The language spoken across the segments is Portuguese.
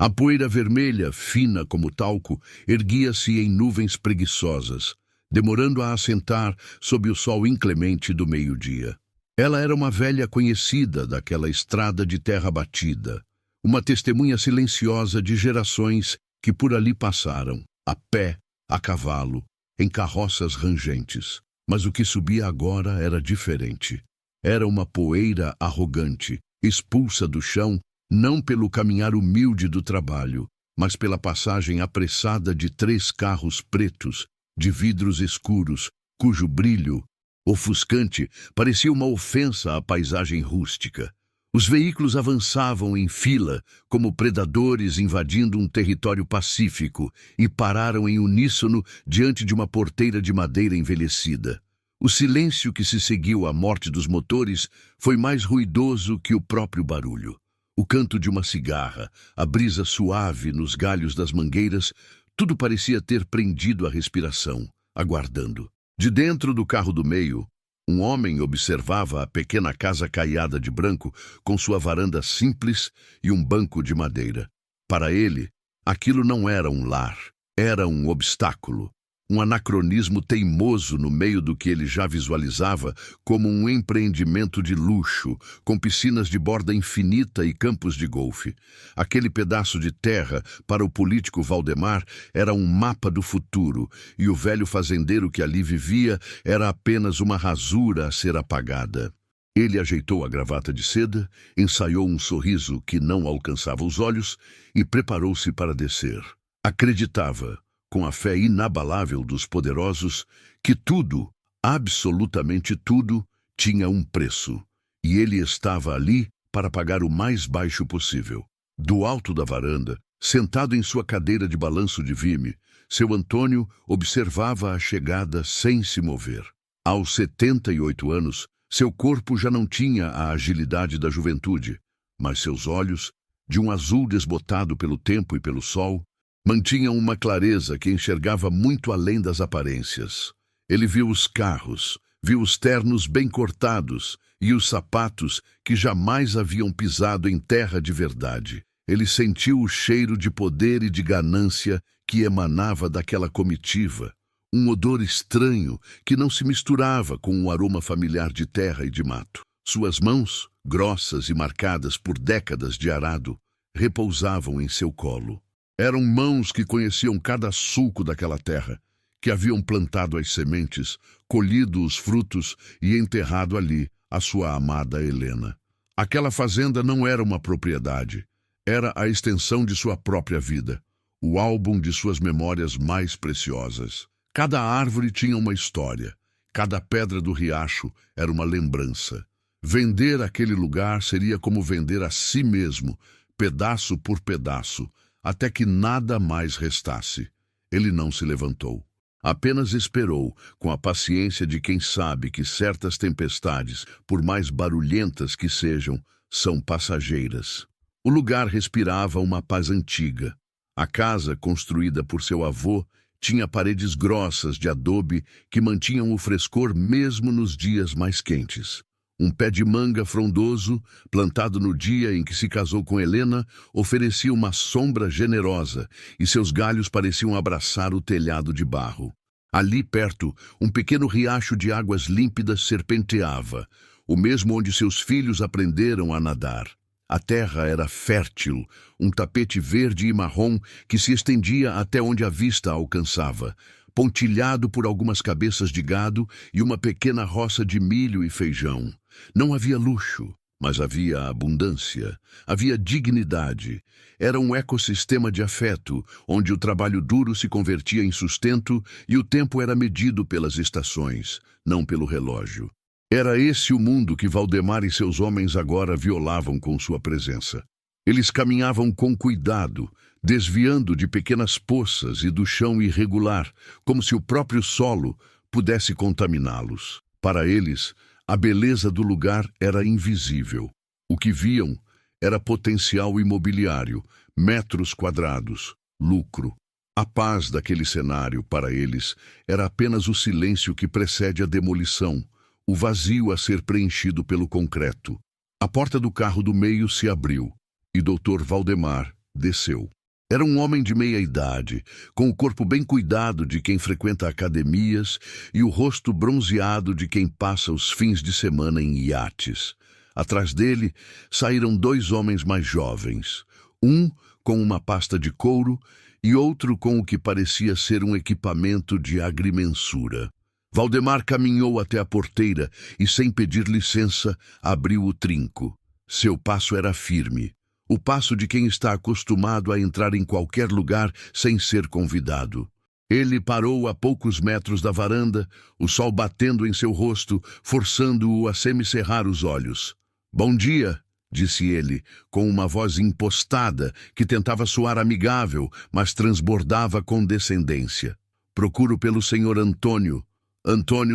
A poeira vermelha, fina como talco, erguia-se em nuvens preguiçosas, demorando a assentar sob o sol inclemente do meio-dia. Ela era uma velha conhecida daquela estrada de terra batida, uma testemunha silenciosa de gerações que por ali passaram, a pé, a cavalo, em carroças rangentes. Mas o que subia agora era diferente. Era uma poeira arrogante, expulsa do chão, não pelo caminhar humilde do trabalho, mas pela passagem apressada de 3 carros pretos, de vidros escuros, cujo brilho, ofuscante, parecia uma ofensa à paisagem rústica. Os veículos avançavam em fila, como predadores invadindo um território pacífico, e pararam em uníssono diante de uma porteira de madeira envelhecida. O silêncio que se seguiu à morte dos motores foi mais ruidoso que o próprio barulho. O canto de uma cigarra, a brisa suave nos galhos das mangueiras, tudo parecia ter prendido a respiração, aguardando. De dentro do carro do meio, um homem observava a pequena casa caiada de branco, com sua varanda simples e um banco de madeira. Para ele, aquilo não era um lar, era um obstáculo. Um anacronismo teimoso no meio do que ele já visualizava como um empreendimento de luxo, com piscinas de borda infinita e campos de golfe. Aquele pedaço de terra, para o político Valdemar, era um mapa do futuro, e o velho fazendeiro que ali vivia era apenas uma rasura a ser apagada. Ele ajeitou a gravata de seda, ensaiou um sorriso que não alcançava os olhos e preparou-se para descer. Acreditava, com a fé inabalável dos poderosos, que tudo, absolutamente tudo, tinha um preço, e ele estava ali para pagar o mais baixo possível. Do alto da varanda, sentado em sua cadeira de balanço de vime, seu Antônio observava a chegada sem se mover. Aos 78 anos, seu corpo já não tinha a agilidade da juventude, mas seus olhos, de um azul desbotado pelo tempo e pelo sol, mantinham uma clareza que enxergava muito além das aparências. Ele viu os carros, viu os ternos bem cortados e os sapatos que jamais haviam pisado em terra de verdade. Ele sentiu o cheiro de poder e de ganância que emanava daquela comitiva, um odor estranho que não se misturava com o aroma familiar de terra e de mato. Suas mãos, grossas e marcadas por décadas de arado, repousavam em seu colo. Eram mãos que conheciam cada sulco daquela terra, que haviam plantado as sementes, colhido os frutos e enterrado ali a sua amada Helena. Aquela fazenda não era uma propriedade, era a extensão de sua própria vida, o álbum de suas memórias mais preciosas. Cada árvore tinha uma história, cada pedra do riacho era uma lembrança. Vender aquele lugar seria como vender a si mesmo, pedaço por pedaço, até que nada mais restasse. Ele não se levantou. Apenas esperou, com a paciência de quem sabe que certas tempestades, por mais barulhentas que sejam, são passageiras. O lugar respirava uma paz antiga. A casa, construída por seu avô, tinha paredes grossas de adobe que mantinham o frescor mesmo nos dias mais quentes. Um pé de manga frondoso, plantado no dia em que se casou com Helena, oferecia uma sombra generosa e seus galhos pareciam abraçar o telhado de barro. Ali perto, um pequeno riacho de águas límpidas serpenteava, o mesmo onde seus filhos aprenderam a nadar. A terra era fértil, um tapete verde e marrom que se estendia até onde a vista alcançava, pontilhado por algumas cabeças de gado e uma pequena roça de milho e feijão. Não havia luxo, mas havia abundância, havia dignidade. Era um ecossistema de afeto, onde o trabalho duro se convertia em sustento e o tempo era medido pelas estações, não pelo relógio. Era esse o mundo que Valdemar e seus homens agora violavam com sua presença. Eles caminhavam com cuidado, desviando de pequenas poças e do chão irregular, como se o próprio solo pudesse contaminá-los. Para eles, a beleza do lugar era invisível. O que viam era potencial imobiliário, metros quadrados, lucro. A paz daquele cenário, para eles, era apenas o silêncio que precede a demolição, o vazio a ser preenchido pelo concreto. A porta do carro do meio se abriu, e Dr. Valdemar, Desceu. Era um homem de meia idade, com o corpo bem cuidado de quem frequenta academias e o rosto bronzeado de quem passa os fins de semana em iates. Atrás dele saíram dois homens mais jovens, um com uma pasta de couro e outro com o que parecia ser um equipamento de agrimensura. Valdemar caminhou até a porteira e, sem pedir licença, abriu o trinco. Seu passo era firme, o passo de quem está acostumado a entrar em qualquer lugar sem ser convidado. Ele parou a poucos metros da varanda, o sol batendo em seu rosto, forçando-o a semicerrar os olhos. "Bom dia", disse ele, com uma voz impostada que tentava soar amigável, mas transbordava condescendência. "Procuro pelo senhor Antônio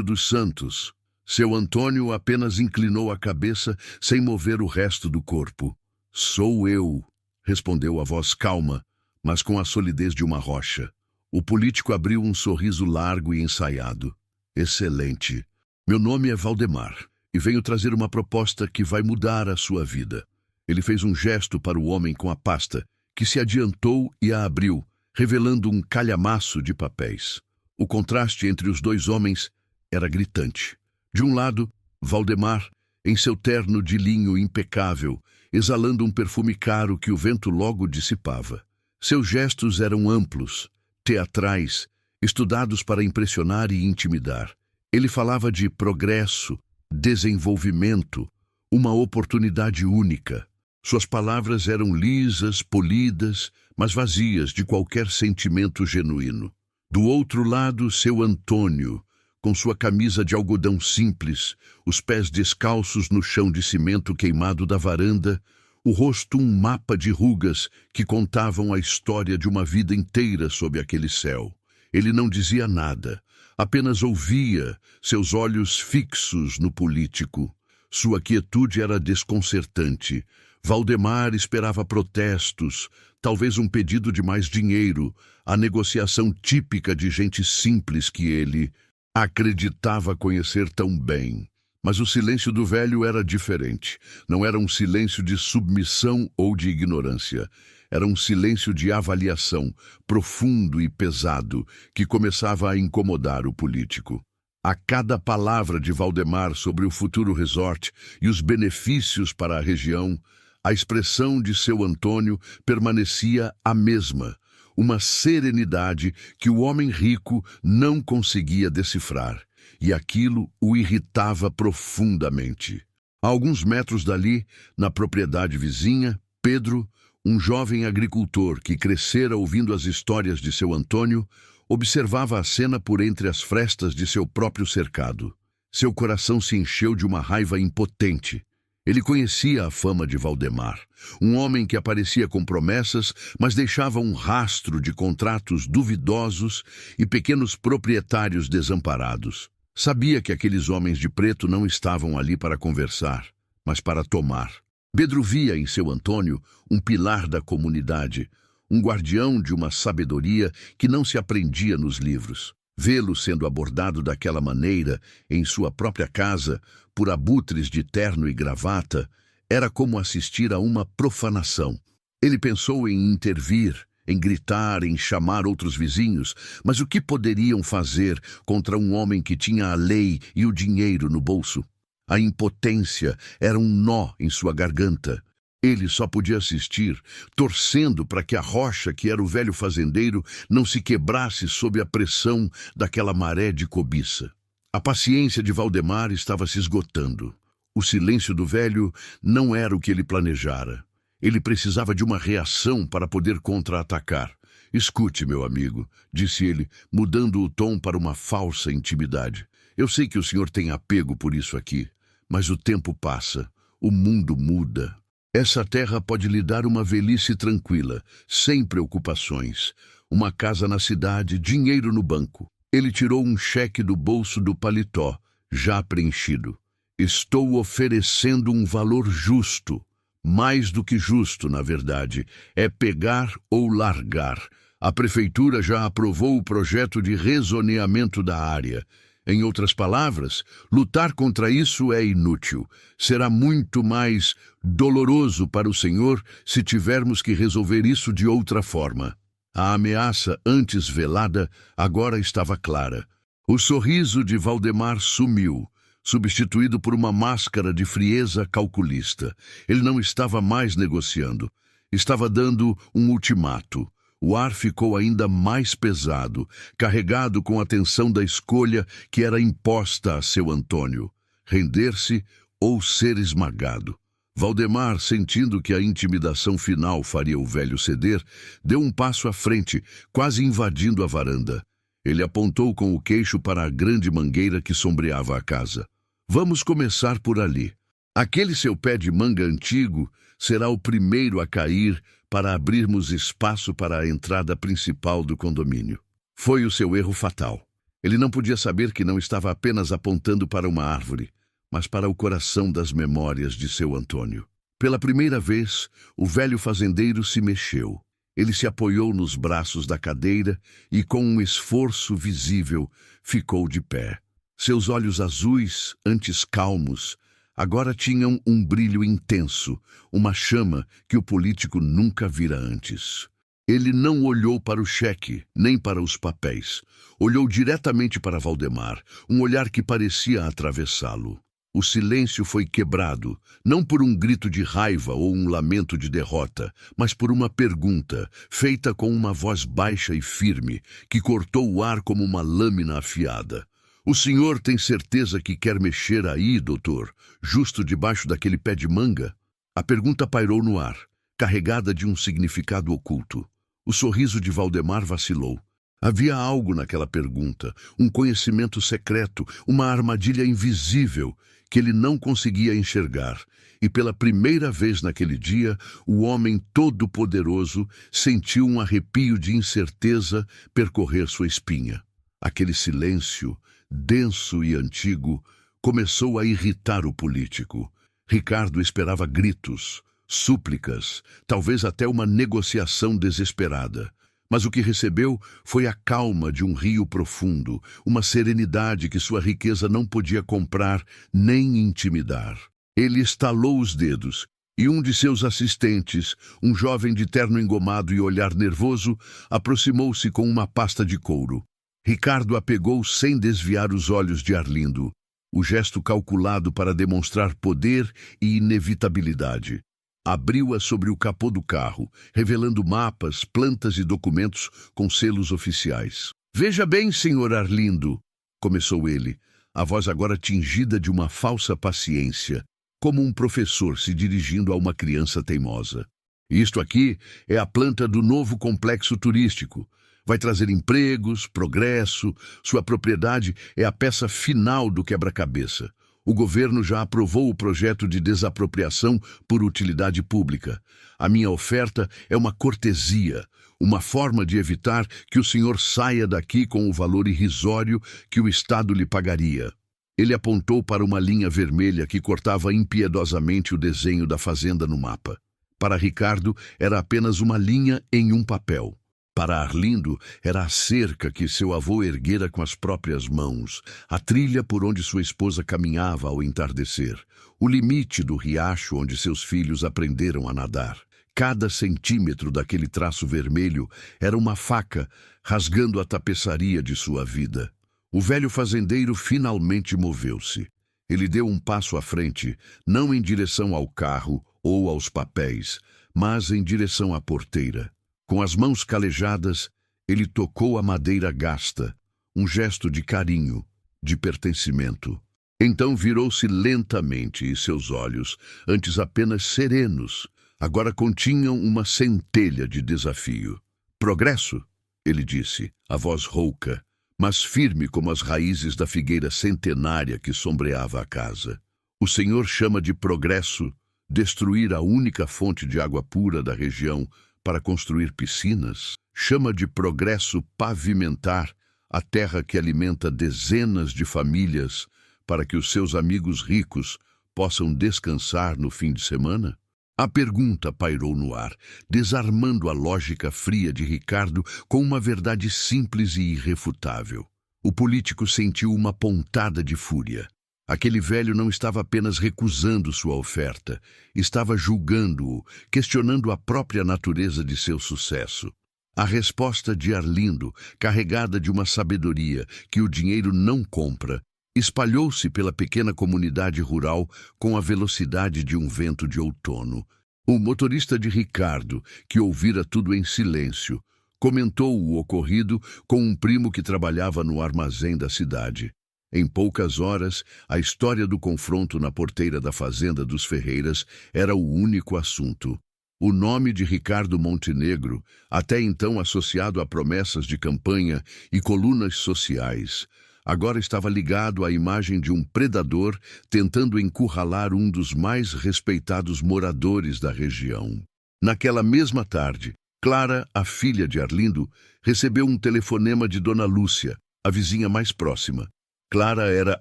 dos Santos." Seu Antônio apenas inclinou a cabeça sem mover o resto do corpo. "Sou eu", respondeu a voz calma, mas com a solidez de uma rocha. O político abriu um sorriso largo e ensaiado. "Excelente. Meu nome é Valdemar e venho trazer uma proposta que vai mudar a sua vida." Ele fez um gesto para o homem com a pasta, que se adiantou e a abriu, revelando um calhamaço de papéis. O contraste entre os dois homens era gritante. De um lado, Valdemar, em seu terno de linho impecável, exalando um perfume caro que o vento logo dissipava. Seus gestos eram amplos, teatrais, estudados para impressionar e intimidar. Ele falava de progresso, desenvolvimento, uma oportunidade única. Suas palavras eram lisas, polidas, mas vazias de qualquer sentimento genuíno. Do outro lado, seu Antônio, com sua camisa de algodão simples, os pés descalços no chão de cimento queimado da varanda, o rosto um mapa de rugas que contavam a história de uma vida inteira sob aquele céu. Ele não dizia nada, apenas ouvia, seus olhos fixos no político. Sua quietude era desconcertante. Valdemar esperava protestos, talvez um pedido de mais dinheiro, a negociação típica de gente simples que ele acreditava conhecer tão bem. Mas o silêncio do velho era diferente. Não era um silêncio de submissão ou de ignorância. Era um silêncio de avaliação, profundo e pesado, que começava a incomodar o político. A cada palavra de Valdemar sobre o futuro resort e os benefícios para a região, a expressão de seu Antônio permanecia a mesma, uma serenidade que o homem rico não conseguia decifrar, e aquilo o irritava profundamente. A alguns metros dali, na propriedade vizinha, Pedro, um jovem agricultor que crescera ouvindo as histórias de seu Antônio, observava a cena por entre as frestas de seu próprio cercado. Seu coração se encheu de uma raiva impotente. Ele conhecia a fama de Valdemar, um homem que aparecia com promessas, mas deixava um rastro de contratos duvidosos e pequenos proprietários desamparados. Sabia que aqueles homens de preto não estavam ali para conversar, mas para tomar. Pedro via em seu Antônio um pilar da comunidade, um guardião de uma sabedoria que não se aprendia nos livros. Vê-lo sendo abordado daquela maneira, em sua própria casa, por abutres de terno e gravata, era como assistir a uma profanação. Ele pensou em intervir, em gritar, em chamar outros vizinhos, mas o que poderiam fazer contra um homem que tinha a lei e o dinheiro no bolso? A impotência era um nó em sua garganta. Ele só podia assistir, torcendo para que a rocha que era o velho fazendeiro não se quebrasse sob a pressão daquela maré de cobiça. A paciência de Valdemar estava se esgotando. O silêncio do velho não era o que ele planejara. Ele precisava de uma reação para poder contra-atacar. "Escute, meu amigo", disse ele, mudando o tom para uma falsa intimidade. "Eu sei que o senhor tem apego por isso aqui, mas o tempo passa, o mundo muda. Essa terra pode lhe dar uma velhice tranquila, sem preocupações, uma casa na cidade, dinheiro no banco." Ele tirou um cheque do bolso do paletó, já preenchido. "Estou oferecendo um valor justo. Mais do que justo, na verdade. É pegar ou largar. A prefeitura já aprovou o projeto de rezoneamento da área. Em outras palavras, lutar contra isso é inútil. Será muito mais doloroso para o Senhor se tivermos que resolver isso de outra forma. A ameaça antes velada agora estava clara. O sorriso de Valdemar sumiu, substituído por uma máscara de frieza calculista. Ele não estava mais negociando. Estava dando um ultimato. O ar ficou ainda mais pesado, carregado com a tensão da escolha que era imposta a seu Antônio: render-se ou ser esmagado. Valdemar, sentindo que a intimidação final faria o velho ceder, deu um passo à frente, quase invadindo a varanda. Ele apontou com o queixo para a grande mangueira que sombreava a casa. Vamos começar por ali. Aquele seu pé de manga antigo será o primeiro a cair para abrirmos espaço para a entrada principal do condomínio. Foi o seu erro fatal. Ele não podia saber que não estava apenas apontando para uma árvore, mas para o coração das memórias de seu Antônio. Pela primeira vez, o velho fazendeiro se mexeu. Ele se apoiou nos braços da cadeira e, com um esforço visível, ficou de pé. Seus olhos azuis, antes calmos, agora tinham um brilho intenso, uma chama que o político nunca vira antes. Ele não olhou para o cheque, nem para os papéis. Olhou diretamente para Valdemar, um olhar que parecia atravessá-lo. O silêncio foi quebrado, não por um grito de raiva ou um lamento de derrota, mas por uma pergunta, feita com uma voz baixa e firme, que cortou o ar como uma lâmina afiada. O senhor tem certeza que quer mexer aí, doutor, justo debaixo daquele pé de manga? A pergunta pairou no ar, carregada de um significado oculto. O sorriso de Valdemar vacilou. Havia algo naquela pergunta, um conhecimento secreto, uma armadilha invisível que ele não conseguia enxergar. E pela primeira vez naquele dia, o homem todo-poderoso sentiu um arrepio de incerteza percorrer sua espinha. Aquele silêncio, denso e antigo, começou a irritar o político. Ricardo esperava gritos, súplicas, talvez até uma negociação desesperada. Mas o que recebeu foi a calma de um rio profundo, uma serenidade que sua riqueza não podia comprar nem intimidar. Ele estalou os dedos, e um de seus assistentes, um jovem de terno engomado e olhar nervoso, aproximou-se com uma pasta de couro. Ricardo a pegou sem desviar os olhos de Arlindo, o gesto calculado para demonstrar poder e inevitabilidade. Abriu-a sobre o capô do carro, revelando mapas, plantas e documentos com selos oficiais. Veja bem, senhor Arlindo, começou ele, a voz agora tingida de uma falsa paciência, como um professor se dirigindo a uma criança teimosa. Isto aqui é a planta do novo complexo turístico. Vai trazer empregos, progresso, sua propriedade é a peça final do quebra-cabeça. O governo já aprovou o projeto de desapropriação por utilidade pública. A minha oferta é uma cortesia, uma forma de evitar que o senhor saia daqui com o valor irrisório que o Estado lhe pagaria. Ele apontou para uma linha vermelha que cortava impiedosamente o desenho da fazenda no mapa. Para Ricardo, era apenas uma linha em um papel. Para Arlindo, era a cerca que seu avô erguera com as próprias mãos, a trilha por onde sua esposa caminhava ao entardecer, o limite do riacho onde seus filhos aprenderam a nadar. Cada centímetro daquele traço vermelho era uma faca rasgando a tapeçaria de sua vida. O velho fazendeiro finalmente moveu-se. Ele deu um passo à frente, não em direção ao carro ou aos papéis, mas em direção à porteira. Com as mãos calejadas, ele tocou a madeira gasta, um gesto de carinho, de pertencimento. Então virou-se lentamente e seus olhos, antes apenas serenos, agora continham uma centelha de desafio. Progresso, ele disse, a voz rouca, mas firme como as raízes da figueira centenária que sombreava a casa. O senhor chama de progresso destruir a única fonte de água pura da região para construir piscinas? Chama de progresso pavimentar a terra que alimenta dezenas de famílias para que os seus amigos ricos possam descansar no fim de semana? A pergunta pairou no ar, desarmando a lógica fria de Ricardo com uma verdade simples e irrefutável. O político sentiu uma pontada de fúria. Aquele velho não estava apenas recusando sua oferta, estava julgando-o, questionando a própria natureza de seu sucesso. A resposta de Arlindo, carregada de uma sabedoria que o dinheiro não compra, espalhou-se pela pequena comunidade rural com a velocidade de um vento de outono. O motorista de Ricardo, que ouvira tudo em silêncio, comentou o ocorrido com um primo que trabalhava no armazém da cidade. Em poucas horas, a história do confronto na porteira da fazenda dos Ferreiras era o único assunto. O nome de Ricardo Montenegro, até então associado a promessas de campanha e colunas sociais, agora estava ligado à imagem de um predador tentando encurralar um dos mais respeitados moradores da região. Naquela mesma tarde, Clara, a filha de Arlindo, recebeu um telefonema de Dona Lúcia, a vizinha mais próxima. Clara era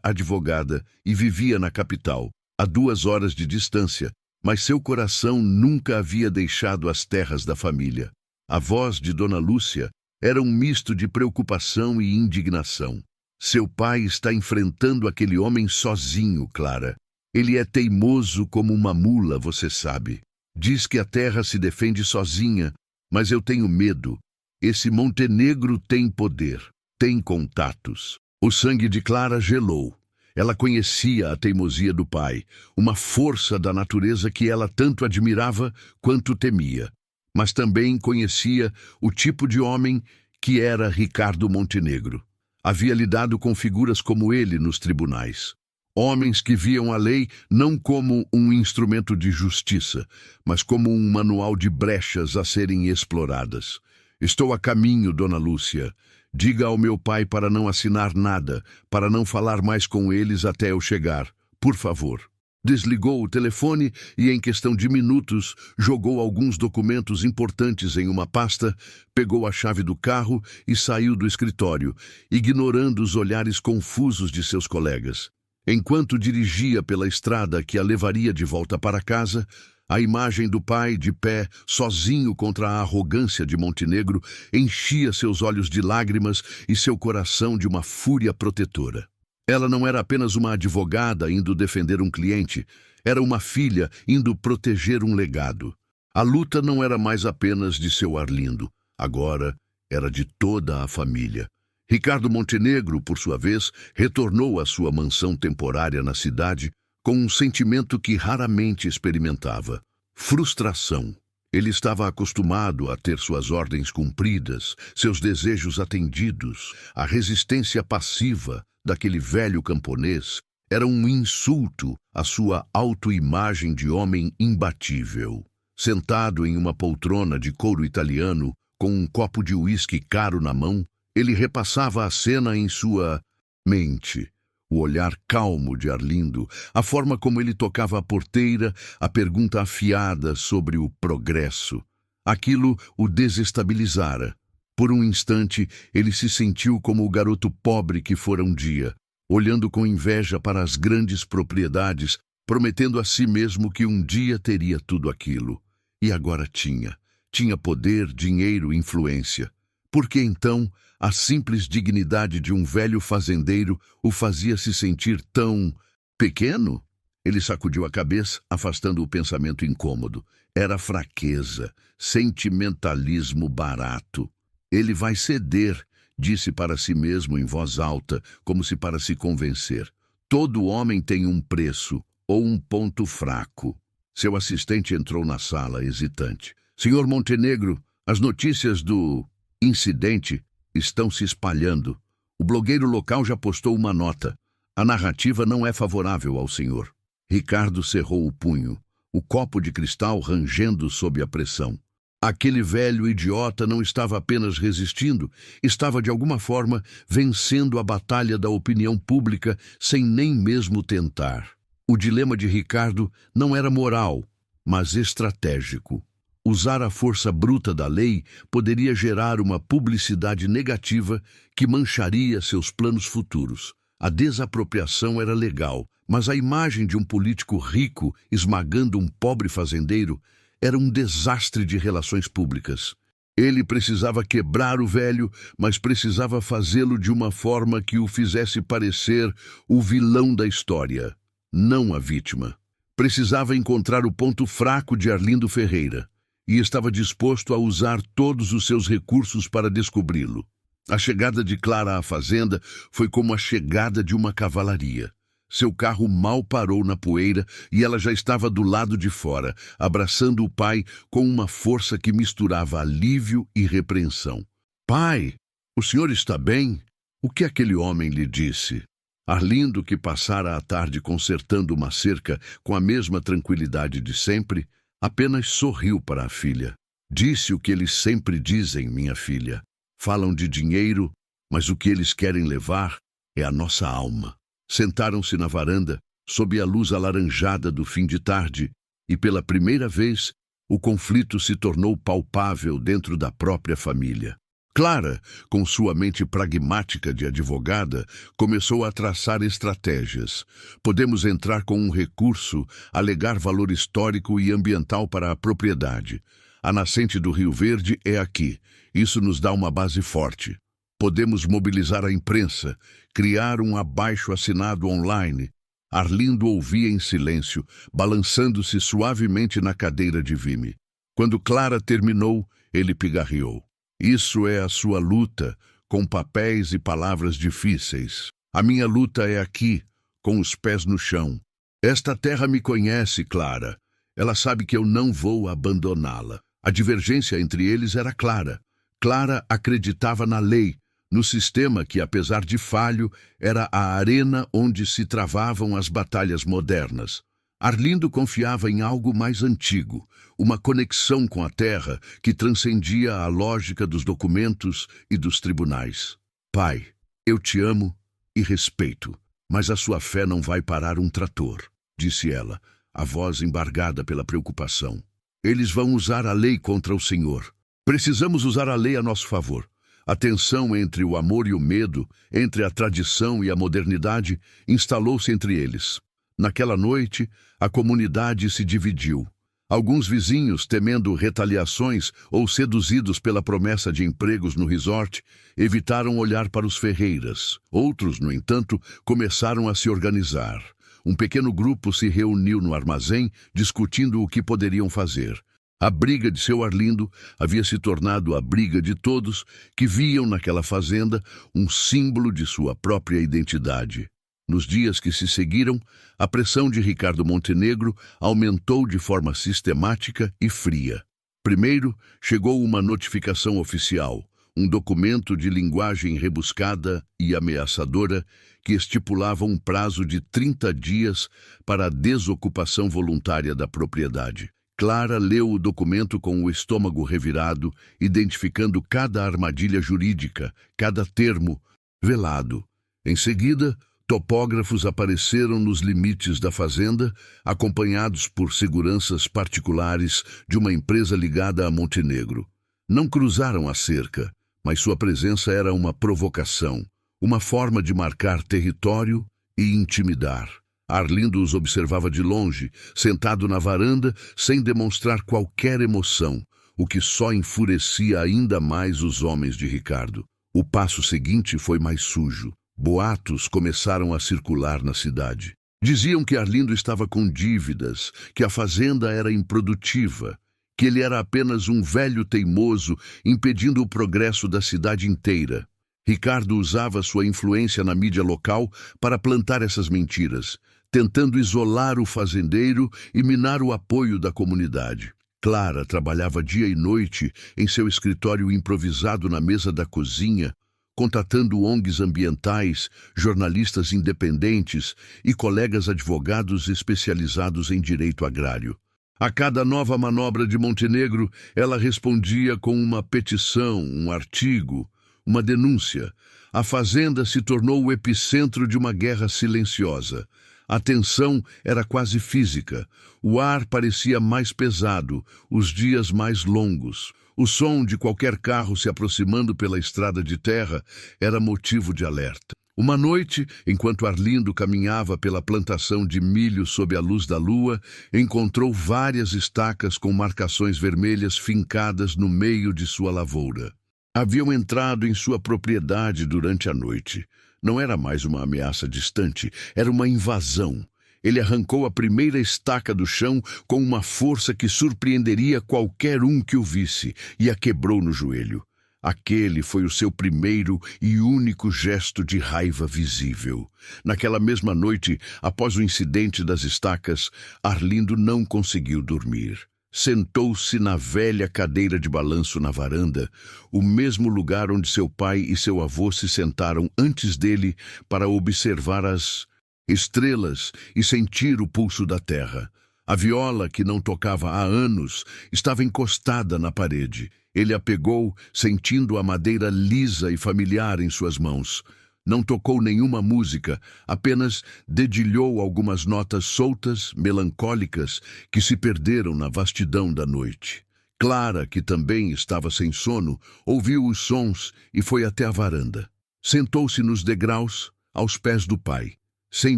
advogada e vivia na capital, a 2 horas de distância, mas seu coração nunca havia deixado as terras da família. A voz de Dona Lúcia era um misto de preocupação e indignação. Seu pai está enfrentando aquele homem sozinho, Clara. Ele é teimoso como uma mula, você sabe. Diz que a terra se defende sozinha, mas eu tenho medo. Esse Montenegro tem poder, tem contatos. O sangue de Clara gelou. Ela conhecia a teimosia do pai, uma força da natureza que ela tanto admirava quanto temia. Mas também conhecia o tipo de homem que era Ricardo Montenegro. Havia lidado com figuras como ele nos tribunais. Homens que viam a lei não como um instrumento de justiça, mas como um manual de brechas a serem exploradas. Estou a caminho, Dona Lúcia. Diga ao meu pai para não assinar nada, para não falar mais com eles até eu chegar. Por favor. Desligou o telefone e, em questão de minutos, jogou alguns documentos importantes em uma pasta, pegou a chave do carro e saiu do escritório, ignorando os olhares confusos de seus colegas. Enquanto dirigia pela estrada que a levaria de volta para casa, a imagem do pai, de pé, sozinho contra a arrogância de Montenegro, enchia seus olhos de lágrimas e seu coração de uma fúria protetora. Ela não era apenas uma advogada indo defender um cliente, era uma filha indo proteger um legado. A luta não era mais apenas de seu Arlindo, agora era de toda a família. Ricardo Montenegro, por sua vez, retornou à sua mansão temporária na cidade com um sentimento que raramente experimentava: frustração. Ele estava acostumado a ter suas ordens cumpridas, seus desejos atendidos. A resistência passiva daquele velho camponês era um insulto à sua autoimagem de homem imbatível. Sentado em uma poltrona de couro italiano, com um copo de uísque caro na mão, ele repassava a cena em sua mente. O olhar calmo de Arlindo, a forma como ele tocava a porteira, a pergunta afiada sobre o progresso. Aquilo o desestabilizara. Por um instante, ele se sentiu como o garoto pobre que fora um dia, olhando com inveja para as grandes propriedades, prometendo a si mesmo que um dia teria tudo aquilo. E agora tinha. Tinha poder, dinheiro, influência. Porque então a simples dignidade de um velho fazendeiro o fazia se sentir tão pequeno? Ele sacudiu a cabeça, afastando o pensamento incômodo. Era fraqueza, sentimentalismo barato. Ele vai ceder, disse para si mesmo em voz alta, como se para se convencer. Todo homem tem um preço ou um ponto fraco. Seu assistente entrou na sala, hesitante. Senhor Montenegro, as notícias do incidente estão se espalhando. O blogueiro local já postou uma nota. A narrativa não é favorável ao senhor. Ricardo cerrou o punho, o copo de cristal rangendo sob a pressão. Aquele velho idiota não estava apenas resistindo, estava de alguma forma vencendo a batalha da opinião pública sem nem mesmo tentar. O dilema de Ricardo não era moral, mas estratégico. Usar a força bruta da lei poderia gerar uma publicidade negativa que mancharia seus planos futuros. A desapropriação era legal, mas a imagem de um político rico esmagando um pobre fazendeiro era um desastre de relações públicas. Ele precisava quebrar o velho, mas precisava fazê-lo de uma forma que o fizesse parecer o vilão da história, não a vítima. Precisava encontrar o ponto fraco de Arlindo Ferreira, e estava disposto a usar todos os seus recursos para descobri-lo. A chegada de Clara à fazenda foi como a chegada de uma cavalaria. Seu carro mal parou na poeira e ela já estava do lado de fora, abraçando o pai com uma força que misturava alívio e repreensão. "Pai, o senhor está bem?" O que aquele homem lhe disse? Arlindo, que passara a tarde consertando uma cerca com a mesma tranquilidade de sempre, apenas sorriu para a filha. Disse o que eles sempre dizem, minha filha. Falam de dinheiro, mas o que eles querem levar é a nossa alma. Sentaram-se na varanda, sob a luz alaranjada do fim de tarde, e pela primeira vez o conflito se tornou palpável dentro da própria família. Clara, com sua mente pragmática de advogada, começou a traçar estratégias. Podemos entrar com um recurso, alegar valor histórico e ambiental para a propriedade. A nascente do Rio Verde é aqui. Isso nos dá uma base forte. Podemos mobilizar a imprensa, criar um abaixo-assinado online. Arlindo ouvia em silêncio, balançando-se suavemente na cadeira de vime. Quando Clara terminou, ele pigarreou. Isso é a sua luta, com papéis e palavras difíceis. A minha luta é aqui, com os pés no chão. Esta terra me conhece, Clara. Ela sabe que eu não vou abandoná-la. A divergência entre eles era clara. Clara acreditava na lei, no sistema que, apesar de falho, era a arena onde se travavam as batalhas modernas. Arlindo confiava em algo mais antigo, uma conexão com a terra que transcendia a lógica dos documentos e dos tribunais. Pai, eu te amo e respeito, mas a sua fé não vai parar um trator, disse ela, a voz embargada pela preocupação. Eles vão usar a lei contra o Senhor. Precisamos usar a lei a nosso favor. A tensão entre o amor e o medo, entre a tradição e a modernidade, instalou-se entre eles. Naquela noite, a comunidade se dividiu. Alguns vizinhos, temendo retaliações ou seduzidos pela promessa de empregos no resort, evitaram olhar para os Ferreiras. Outros, no entanto, começaram a se organizar. Um pequeno grupo se reuniu no armazém, discutindo o que poderiam fazer. A briga de seu Arlindo havia se tornado a briga de todos que viam naquela fazenda um símbolo de sua própria identidade. Nos dias que se seguiram, a pressão de Ricardo Montenegro aumentou de forma sistemática e fria. Primeiro, chegou uma notificação oficial, um documento de linguagem rebuscada e ameaçadora que estipulava um prazo de 30 dias para a desocupação voluntária da propriedade. Clara leu o documento com o estômago revirado, identificando cada armadilha jurídica, cada termo velado. Em seguida, topógrafos apareceram nos limites da fazenda, acompanhados por seguranças particulares de uma empresa ligada a Montenegro. Não cruzaram a cerca, mas sua presença era uma provocação, uma forma de marcar território e intimidar. Arlindo os observava de longe, sentado na varanda, sem demonstrar qualquer emoção, o que só enfurecia ainda mais os homens de Ricardo. O passo seguinte foi mais sujo. Boatos começaram a circular na cidade. Diziam que Arlindo estava com dívidas, que a fazenda era improdutiva, que ele era apenas um velho teimoso impedindo o progresso da cidade inteira. Ricardo usava sua influência na mídia local para plantar essas mentiras, tentando isolar o fazendeiro e minar o apoio da comunidade. Clara trabalhava dia e noite em seu escritório improvisado na mesa da cozinha, contatando ONGs ambientais, jornalistas independentes e colegas advogados especializados em direito agrário. A cada nova manobra de Montenegro, ela respondia com uma petição, um artigo, uma denúncia. A fazenda se tornou o epicentro de uma guerra silenciosa. A tensão era quase física. O ar parecia mais pesado, os dias mais longos. O som de qualquer carro se aproximando pela estrada de terra era motivo de alerta. Uma noite, enquanto Arlindo caminhava pela plantação de milho sob a luz da lua, encontrou várias estacas com marcações vermelhas fincadas no meio de sua lavoura. Haviam entrado em sua propriedade durante a noite. Não era mais uma ameaça distante, era uma invasão. Ele arrancou a primeira estaca do chão com uma força que surpreenderia qualquer um que o visse e a quebrou no joelho. Aquele foi o seu primeiro e único gesto de raiva visível. Naquela mesma noite, após o incidente das estacas, Arlindo não conseguiu dormir. Sentou-se na velha cadeira de balanço na varanda, o mesmo lugar onde seu pai e seu avô se sentaram antes dele para observar as estrelas e sentir o pulso da terra. A viola, que não tocava há anos, estava encostada na parede. Ele a pegou, sentindo a madeira lisa e familiar em suas mãos. Não tocou nenhuma música, apenas dedilhou algumas notas soltas, melancólicas, que se perderam na vastidão da noite. Clara, que também estava sem sono, ouviu os sons e foi até a varanda. Sentou-se nos degraus, aos pés do pai, sem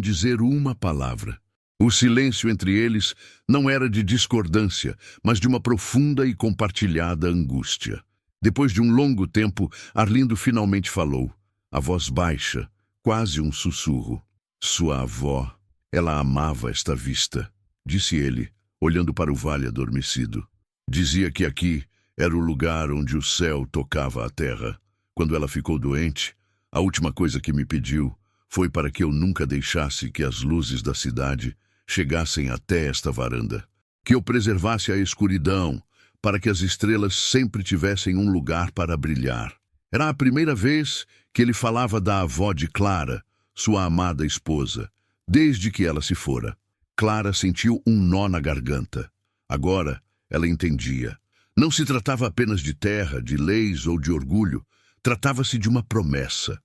dizer uma palavra. O silêncio entre eles não era de discordância, mas de uma profunda e compartilhada angústia. Depois de um longo tempo, Arlindo finalmente falou, a voz baixa, quase um sussurro. Sua avó, ela amava esta vista, disse ele, olhando para o vale adormecido. Dizia que aqui era o lugar onde o céu tocava a terra. Quando ela ficou doente, a última coisa que me pediu foi para que eu nunca deixasse que as luzes da cidade chegassem até esta varanda, que eu preservasse a escuridão, para que as estrelas sempre tivessem um lugar para brilhar. Era a primeira vez que ele falava da avó de Clara, sua amada esposa, desde que ela se fora. Clara sentiu um nó na garganta. Agora ela entendia. Não se tratava apenas de terra, de leis ou de orgulho. Tratava-se de uma promessa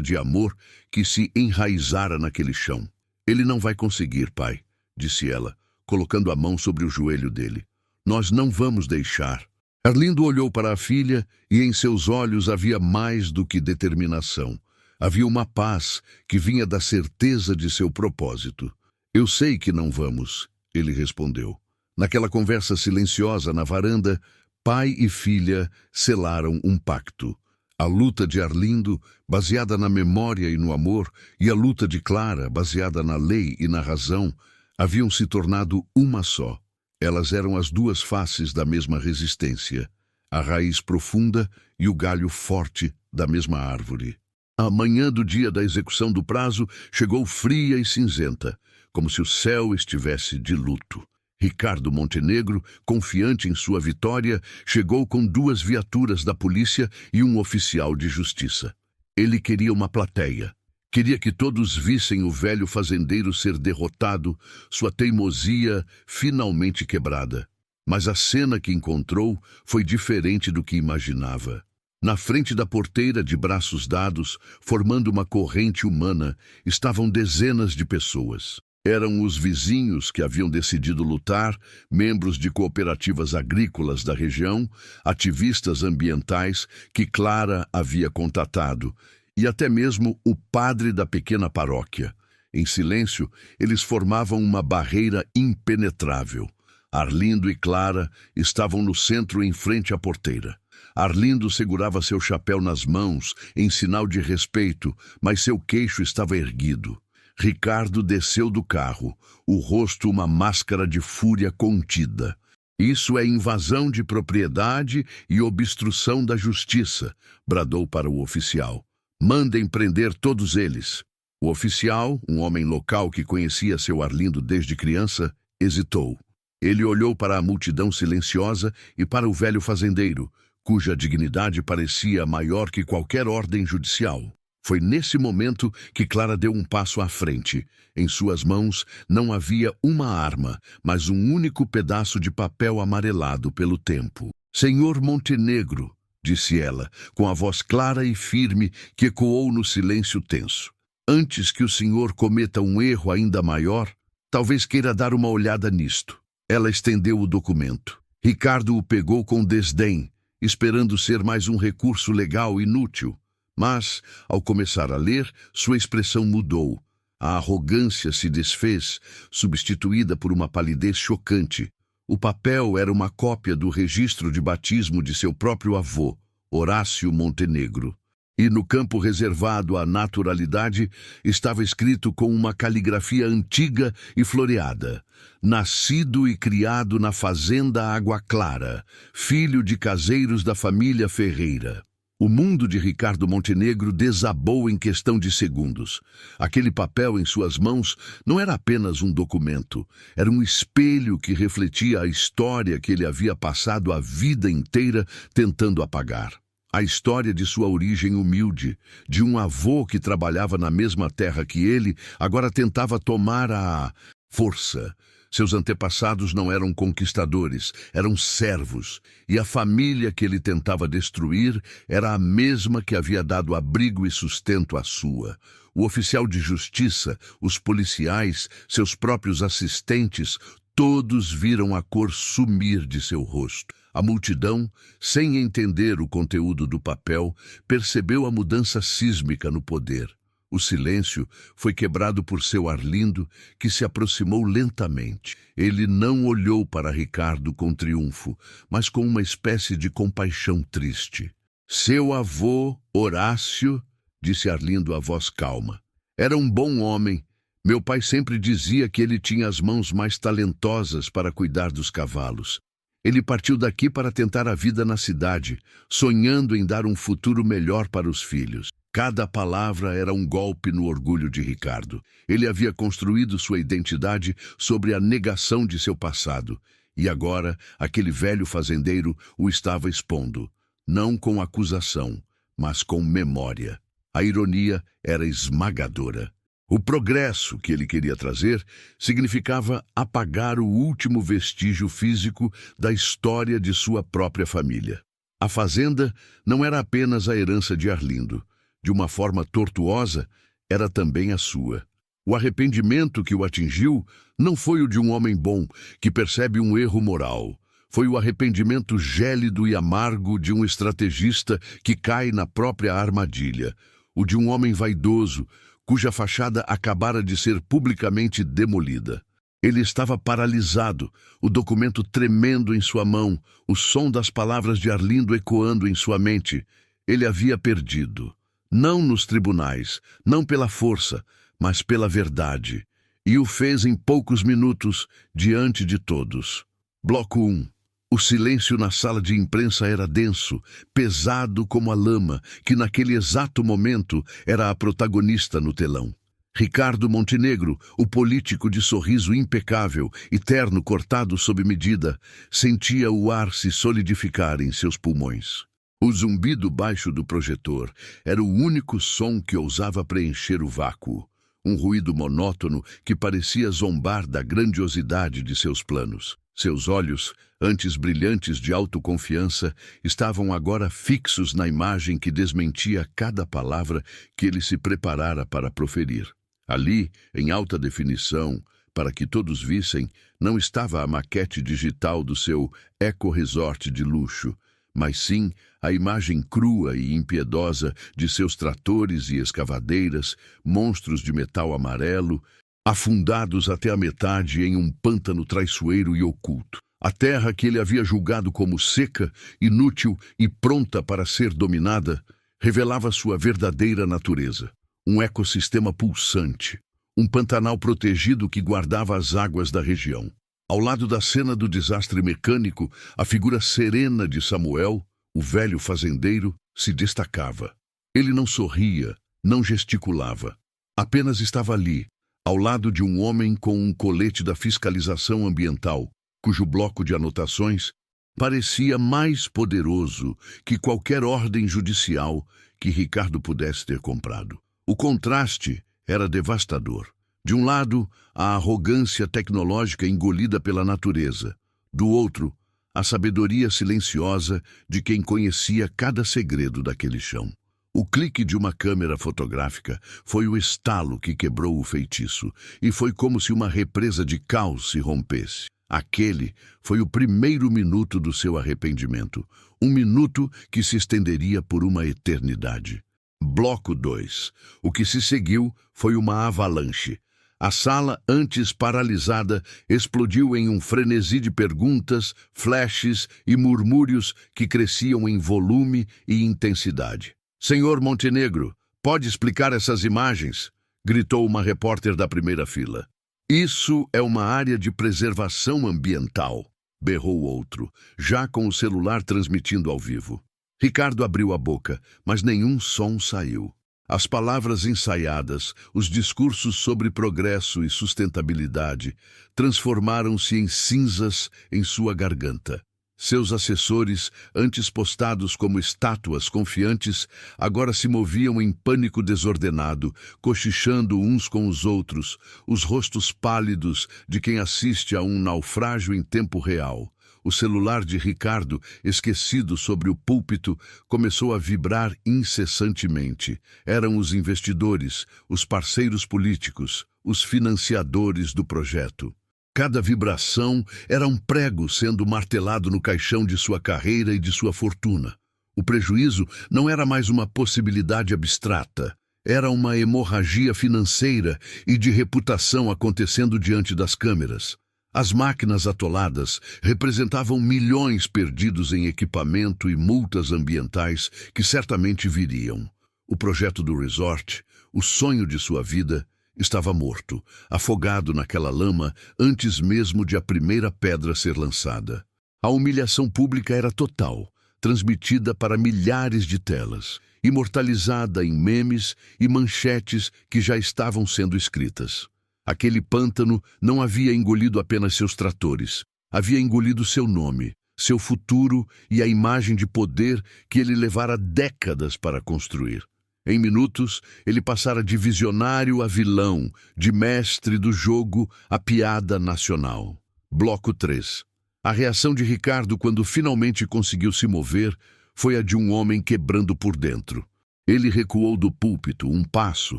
de amor que se enraizara naquele chão. Ele não vai conseguir, pai, disse ela, colocando a mão sobre o joelho dele. Nós não vamos deixar. Arlindo olhou para a filha e em seus olhos havia mais do que determinação. Havia uma paz que vinha da certeza de seu propósito. Eu sei que não vamos, ele respondeu. Naquela conversa silenciosa na varanda, pai e filha selaram um pacto. A luta de Arlindo, baseada na memória e no amor, e a luta de Clara, baseada na lei e na razão, haviam se tornado uma só. Elas eram as duas faces da mesma resistência, a raiz profunda e o galho forte da mesma árvore. A manhã do dia da execução do prazo chegou fria e cinzenta, como se o céu estivesse de luto. Ricardo Montenegro, confiante em sua vitória, chegou com 2 viaturas da polícia e um oficial de justiça. Ele queria uma plateia. Queria que todos vissem o velho fazendeiro ser derrotado, sua teimosia finalmente quebrada. Mas a cena que encontrou foi diferente do que imaginava. Na frente da porteira, de braços dados, formando uma corrente humana, estavam dezenas de pessoas. Eram os vizinhos que haviam decidido lutar, membros de cooperativas agrícolas da região, ativistas ambientais que Clara havia contatado, e até mesmo o padre da pequena paróquia. Em silêncio, eles formavam uma barreira impenetrável. Arlindo e Clara estavam no centro em frente à porteira. Arlindo segurava seu chapéu nas mãos, em sinal de respeito, mas seu queixo estava erguido. Ricardo desceu do carro, o rosto uma máscara de fúria contida. Isso é invasão de propriedade e obstrução da justiça, bradou para o oficial. Mandem prender todos eles. O oficial, um homem local que conhecia seu Arlindo desde criança, hesitou. Ele olhou para a multidão silenciosa e para o velho fazendeiro, cuja dignidade parecia maior que qualquer ordem judicial. Foi nesse momento que Clara deu um passo à frente. Em suas mãos não havia uma arma, mas um único pedaço de papel amarelado pelo tempo. Senhor Montenegro, disse ela, com a voz clara e firme que ecoou no silêncio tenso. Antes que o senhor cometa um erro ainda maior, talvez queira dar uma olhada nisto. Ela estendeu o documento. Ricardo o pegou com desdém, esperando ser mais um recurso legal inútil. Mas, ao começar a ler, sua expressão mudou. A arrogância se desfez, substituída por uma palidez chocante. O papel era uma cópia do registro de batismo de seu próprio avô, Horácio Montenegro. E no campo reservado à naturalidade estava escrito com uma caligrafia antiga e floreada: nascido e criado na fazenda Água Clara, filho de caseiros da família Ferreira. O mundo de Ricardo Montenegro desabou em questão de segundos. Aquele papel em suas mãos não era apenas um documento, era um espelho que refletia a história que ele havia passado a vida inteira tentando apagar. A história de sua origem humilde, de um avô que trabalhava na mesma terra que ele, agora tentava tomar a força. Seus antepassados não eram conquistadores, eram servos, e a família que ele tentava destruir era a mesma que havia dado abrigo e sustento à sua. O oficial de justiça, os policiais, seus próprios assistentes, todos viram a cor sumir de seu rosto. A multidão, sem entender o conteúdo do papel, percebeu a mudança sísmica no poder. O silêncio foi quebrado por seu Arlindo, que se aproximou lentamente. Ele não olhou para Ricardo com triunfo, mas com uma espécie de compaixão triste. Seu avô, Horácio, disse Arlindo a voz calma, era um bom homem. Meu pai sempre dizia que ele tinha as mãos mais talentosas para cuidar dos cavalos. Ele partiu daqui para tentar a vida na cidade, sonhando em dar um futuro melhor para os filhos. Cada palavra era um golpe no orgulho de Ricardo. Ele havia construído sua identidade sobre a negação de seu passado. E agora, aquele velho fazendeiro o estava expondo, não com acusação, mas com memória. A ironia era esmagadora. O progresso que ele queria trazer significava apagar o último vestígio físico da história de sua própria família. A fazenda não era apenas a herança de Arlindo. De uma forma tortuosa, era também a sua. O arrependimento que o atingiu não foi o de um homem bom, que percebe um erro moral. Foi o arrependimento gélido e amargo de um estrategista que cai na própria armadilha. O de um homem vaidoso, cuja fachada acabara de ser publicamente demolida. Ele estava paralisado, o documento tremendo em sua mão, o som das palavras de Arlindo ecoando em sua mente. Ele havia perdido. Não nos tribunais, não pela força, mas pela verdade. E o fez em poucos minutos, diante de todos. Bloco 1. O silêncio na sala de imprensa era denso, pesado como a lama, que naquele exato momento era a protagonista no telão. Ricardo Montenegro, o político de sorriso impecável e terno cortado sob medida, sentia o ar se solidificar em seus pulmões. O zumbido baixo do projetor era o único som que ousava preencher o vácuo. Um ruído monótono que parecia zombar da grandiosidade de seus planos. Seus olhos, antes brilhantes de autoconfiança, estavam agora fixos na imagem que desmentia cada palavra que ele se preparara para proferir. Ali, em alta definição, para que todos vissem, não estava a maquete digital do seu eco-resort de luxo, mas sim a imagem crua e impiedosa de seus tratores e escavadeiras, monstros de metal amarelo, afundados até a metade em um pântano traiçoeiro e oculto. A terra que ele havia julgado como seca, inútil e pronta para ser dominada, revelava sua verdadeira natureza. Um ecossistema pulsante, um pantanal protegido que guardava as águas da região. Ao lado da cena do desastre mecânico, a figura serena de Samuel, o velho fazendeiro, se destacava. Ele não sorria, não gesticulava. Apenas estava ali, ao lado de um homem com um colete da fiscalização ambiental, cujo bloco de anotações parecia mais poderoso que qualquer ordem judicial que Ricardo pudesse ter comprado. O contraste era devastador. De um lado, a arrogância tecnológica engolida pela natureza. Do outro, a sabedoria silenciosa de quem conhecia cada segredo daquele chão. O clique de uma câmera fotográfica foi o estalo que quebrou o feitiço, e foi como se uma represa de caos se rompesse. Aquele foi o primeiro minuto do seu arrependimento, um minuto que se estenderia por uma eternidade. Bloco 2. O que se seguiu foi uma avalanche. A sala, antes paralisada, explodiu em um frenesi de perguntas, flashes e murmúrios que cresciam em volume e intensidade. "Senhor Montenegro, pode explicar essas imagens?" gritou uma repórter da primeira fila. "Isso é uma área de preservação ambiental", berrou outro, já com o celular transmitindo ao vivo. Ricardo abriu a boca, mas nenhum som saiu. As palavras ensaiadas, os discursos sobre progresso e sustentabilidade, transformaram-se em cinzas em sua garganta. Seus assessores, antes postados como estátuas confiantes, agora se moviam em pânico desordenado, cochichando uns com os outros, os rostos pálidos de quem assiste a um naufrágio em tempo real. O celular de Ricardo, esquecido sobre o púlpito, começou a vibrar incessantemente. Eram os investidores, os parceiros políticos, os financiadores do projeto. Cada vibração era um prego sendo martelado no caixão de sua carreira e de sua fortuna. O prejuízo não era mais uma possibilidade abstrata. Era uma hemorragia financeira e de reputação acontecendo diante das câmeras. As máquinas atoladas representavam milhões perdidos em equipamento e multas ambientais que certamente viriam. O projeto do resort, o sonho de sua vida, estava morto, afogado naquela lama antes mesmo de a primeira pedra ser lançada. A humilhação pública era total, transmitida para milhares de telas, imortalizada em memes e manchetes que já estavam sendo escritas. Aquele pântano não havia engolido apenas seus tratores, havia engolido seu nome, seu futuro e a imagem de poder que ele levara décadas para construir. Em minutos, ele passara de visionário a vilão, de mestre do jogo a piada nacional. Bloco 3. A reação de Ricardo quando finalmente conseguiu se mover foi a de um homem quebrando por dentro. Ele recuou do púlpito, um passo,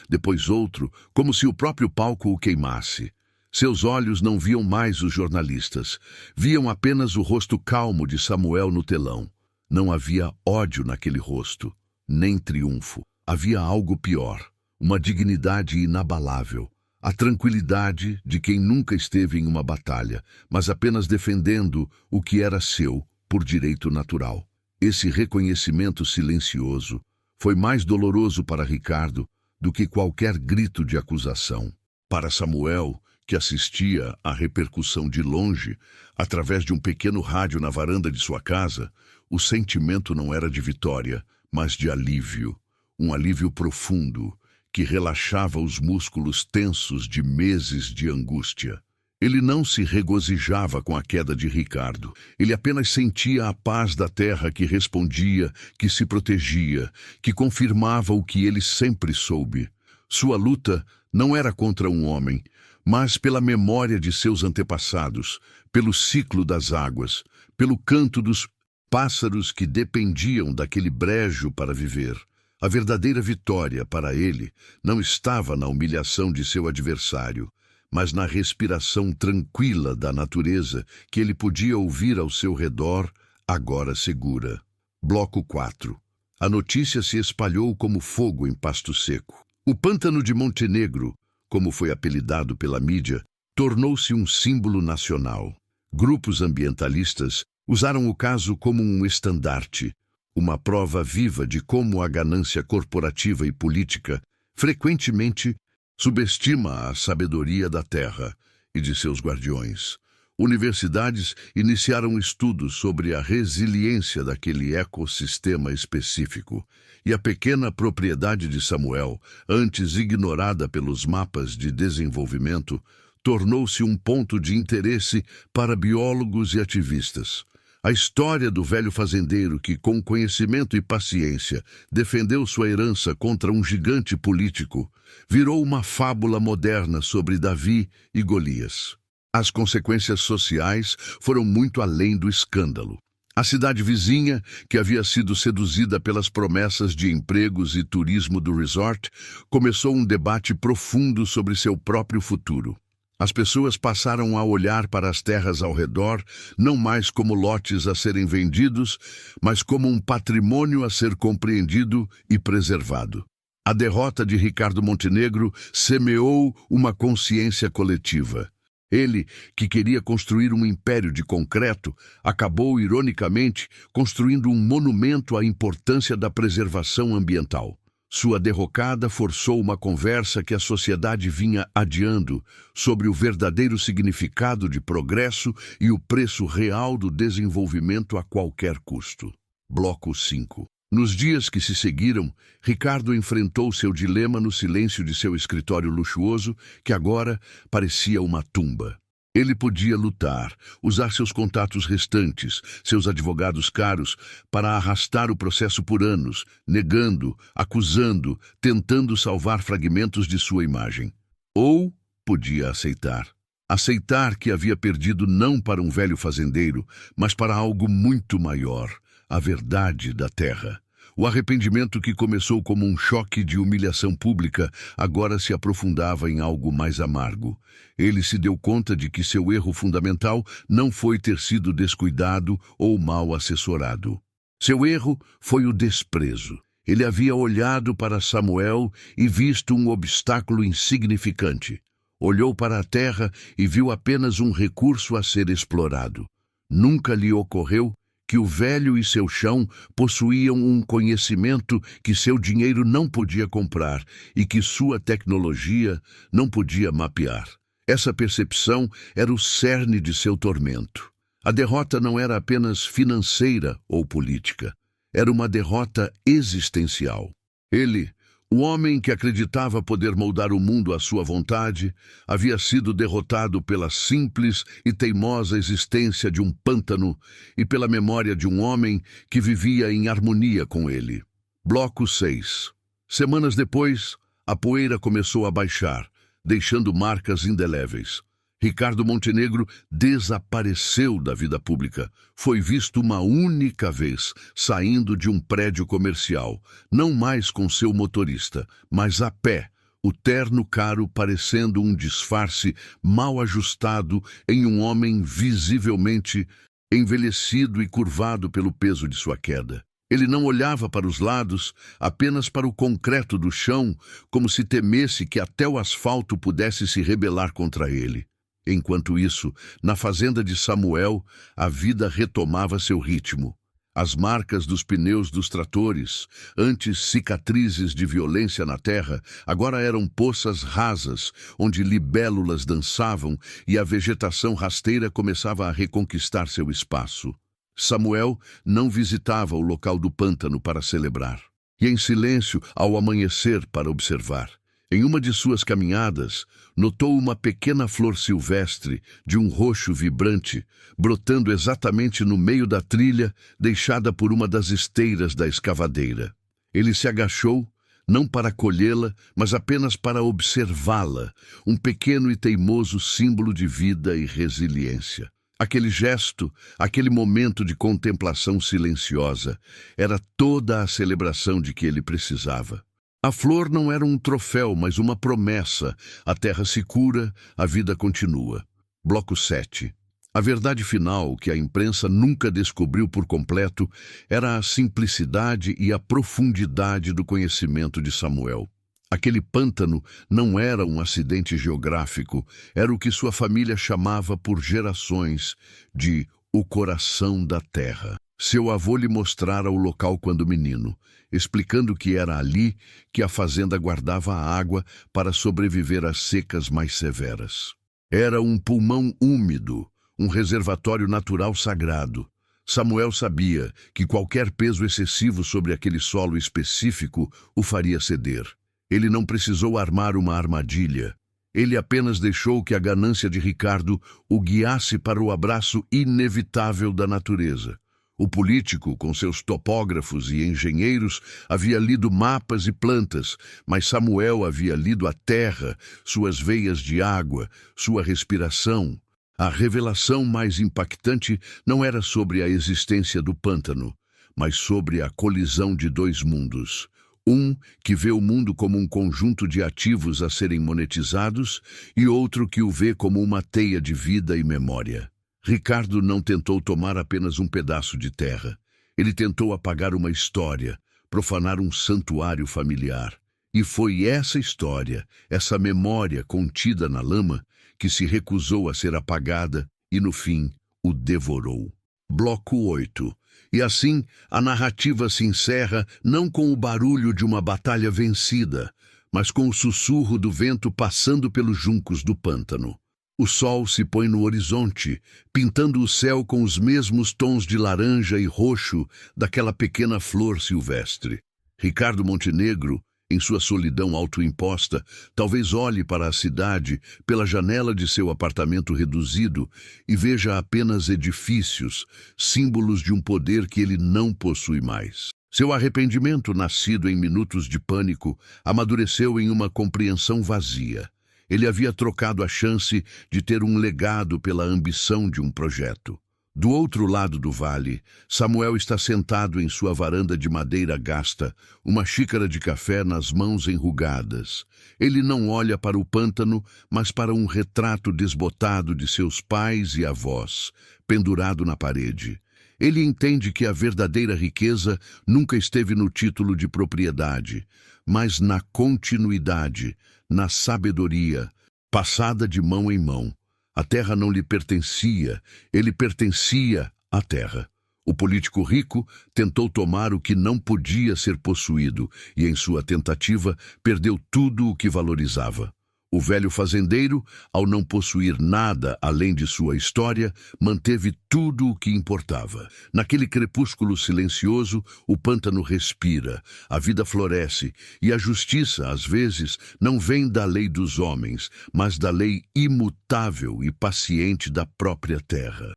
depois outro, como se o próprio palco o queimasse. Seus olhos não viam mais os jornalistas. Viam apenas o rosto calmo de Samuel no telão. Não havia ódio naquele rosto, nem triunfo. Havia algo pior, uma dignidade inabalável. A tranquilidade de quem nunca esteve em uma batalha, mas apenas defendendo o que era seu, por direito natural. Esse reconhecimento silencioso foi mais doloroso para Ricardo do que qualquer grito de acusação. Para Samuel, que assistia à repercussão de longe, através de um pequeno rádio na varanda de sua casa, o sentimento não era de vitória, mas de alívio. Um alívio profundo, que relaxava os músculos tensos de meses de angústia. Ele não se regozijava com a queda de Ricardo. Ele apenas sentia a paz da terra que respondia, que se protegia, que confirmava o que ele sempre soube. Sua luta não era contra um homem, mas pela memória de seus antepassados, pelo ciclo das águas, pelo canto dos pássaros que dependiam daquele brejo para viver. A verdadeira vitória para ele não estava na humilhação de seu adversário, mas na respiração tranquila da natureza que ele podia ouvir ao seu redor, agora segura. Bloco 4. A notícia se espalhou como fogo em pasto seco. O pântano de Montenegro, como foi apelidado pela mídia, tornou-se um símbolo nacional. Grupos ambientalistas usaram o caso como um estandarte, uma prova viva de como a ganância corporativa e política frequentemente subestima a sabedoria da terra e de seus guardiões. Universidades iniciaram estudos sobre a resiliência daquele ecossistema específico, e a pequena propriedade de Samuel, antes ignorada pelos mapas de desenvolvimento, tornou-se um ponto de interesse para biólogos e ativistas. A história do velho fazendeiro que, com conhecimento e paciência, defendeu sua herança contra um gigante político, virou uma fábula moderna sobre Davi e Golias. As consequências sociais foram muito além do escândalo. A cidade vizinha, que havia sido seduzida pelas promessas de empregos e turismo do resort, começou um debate profundo sobre seu próprio futuro. As pessoas passaram a olhar para as terras ao redor, não mais como lotes a serem vendidos, mas como um patrimônio a ser compreendido e preservado. A derrota de Ricardo Montenegro semeou uma consciência coletiva. Ele, que queria construir um império de concreto, acabou, ironicamente, construindo um monumento à importância da preservação ambiental. Sua derrocada forçou uma conversa que a sociedade vinha adiando sobre o verdadeiro significado de progresso e o preço real do desenvolvimento a qualquer custo. Bloco 5. Nos dias que se seguiram, Ricardo enfrentou seu dilema no silêncio de seu escritório luxuoso, que agora parecia uma tumba. Ele podia lutar, usar seus contatos restantes, seus advogados caros, para arrastar o processo por anos, negando, acusando, tentando salvar fragmentos de sua imagem. Ou podia aceitar. Aceitar que havia perdido não para um velho fazendeiro, mas para algo muito maior, a verdade da terra. O arrependimento que começou como um choque de humilhação pública agora se aprofundava em algo mais amargo. Ele se deu conta de que seu erro fundamental não foi ter sido descuidado ou mal assessorado. Seu erro foi o desprezo. Ele havia olhado para Samuel e visto um obstáculo insignificante. Olhou para a terra e viu apenas um recurso a ser explorado. Nunca lhe ocorreu que o velho e seu chão possuíam um conhecimento que seu dinheiro não podia comprar e que sua tecnologia não podia mapear. Essa percepção era o cerne de seu tormento. A derrota não era apenas financeira ou política. Era uma derrota existencial. Ele, o homem que acreditava poder moldar o mundo à sua vontade, havia sido derrotado pela simples e teimosa existência de um pântano e pela memória de um homem que vivia em harmonia com ele. Bloco 6. Semanas depois, a poeira começou a baixar, deixando marcas indeléveis. Ricardo Montenegro desapareceu da vida pública. Foi visto uma única vez saindo de um prédio comercial, não mais com seu motorista, mas a pé, o terno caro parecendo um disfarce mal ajustado em um homem visivelmente envelhecido e curvado pelo peso de sua queda. Ele não olhava para os lados, apenas para o concreto do chão, como se temesse que até o asfalto pudesse se rebelar contra ele. Enquanto isso, na fazenda de Samuel, a vida retomava seu ritmo. As marcas dos pneus dos tratores, antes cicatrizes de violência na terra, agora eram poças rasas, onde libélulas dançavam e a vegetação rasteira começava a reconquistar seu espaço. Samuel não visitava o local do pântano para celebrar. Ia em silêncio ao amanhecer para observar. Em uma de suas caminhadas, notou uma pequena flor silvestre, de um roxo vibrante, brotando exatamente no meio da trilha, deixada por uma das esteiras da escavadeira. Ele se agachou, não para colhê-la, mas apenas para observá-la, um pequeno e teimoso símbolo de vida e resiliência. Aquele gesto, aquele momento de contemplação silenciosa, era toda a celebração de que ele precisava. A flor não era um troféu, mas uma promessa. A terra se cura, a vida continua. Bloco 7. A verdade final, que a imprensa nunca descobriu por completo, era a simplicidade e a profundidade do conhecimento de Samuel. Aquele pântano não era um acidente geográfico, era o que sua família chamava por gerações de o coração da terra. Seu avô lhe mostrara o local quando menino, explicando que era ali que a fazenda guardava a água para sobreviver às secas mais severas. Era um pulmão úmido, um reservatório natural sagrado. Samuel sabia que qualquer peso excessivo sobre aquele solo específico o faria ceder. Ele não precisou armar uma armadilha. Ele apenas deixou que a ganância de Ricardo o guiasse para o abraço inevitável da natureza. O político, com seus topógrafos e engenheiros, havia lido mapas e plantas, mas Samuel havia lido a terra, suas veias de água, sua respiração. A revelação mais impactante não era sobre a existência do pântano, mas sobre a colisão de dois mundos, Um que vê o mundo como um conjunto de ativos a serem monetizados e outro que o vê como uma teia de vida e memória. Ricardo não tentou tomar apenas um pedaço de terra. Ele tentou apagar uma história, profanar um santuário familiar. E foi essa história, essa memória contida na lama, que se recusou a ser apagada e, no fim, o devorou. Bloco 8. E assim, a narrativa se encerra não com o barulho de uma batalha vencida, mas com o sussurro do vento passando pelos juncos do pântano. O sol se põe no horizonte, pintando o céu com os mesmos tons de laranja e roxo daquela pequena flor silvestre. Ricardo Montenegro, em sua solidão autoimposta, talvez olhe para a cidade pela janela de seu apartamento reduzido e veja apenas edifícios, símbolos de um poder que ele não possui mais. Seu arrependimento, nascido em minutos de pânico, amadureceu em uma compreensão vazia. Ele havia trocado a chance de ter um legado pela ambição de um projeto. Do outro lado do vale, Samuel está sentado em sua varanda de madeira gasta, uma xícara de café nas mãos enrugadas. Ele não olha para o pântano, mas para um retrato desbotado de seus pais e avós, pendurado na parede. Ele entende que a verdadeira riqueza nunca esteve no título de propriedade, mas na continuidade, na sabedoria, passada de mão em mão. A terra não lhe pertencia, ele pertencia à terra. O político rico tentou tomar o que não podia ser possuído e, em sua tentativa, perdeu tudo o que valorizava. O velho fazendeiro, ao não possuir nada além de sua história, manteve tudo o que importava. Naquele crepúsculo silencioso, o pântano respira, a vida floresce, e a justiça, às vezes, não vem da lei dos homens, mas da lei imutável e paciente da própria terra.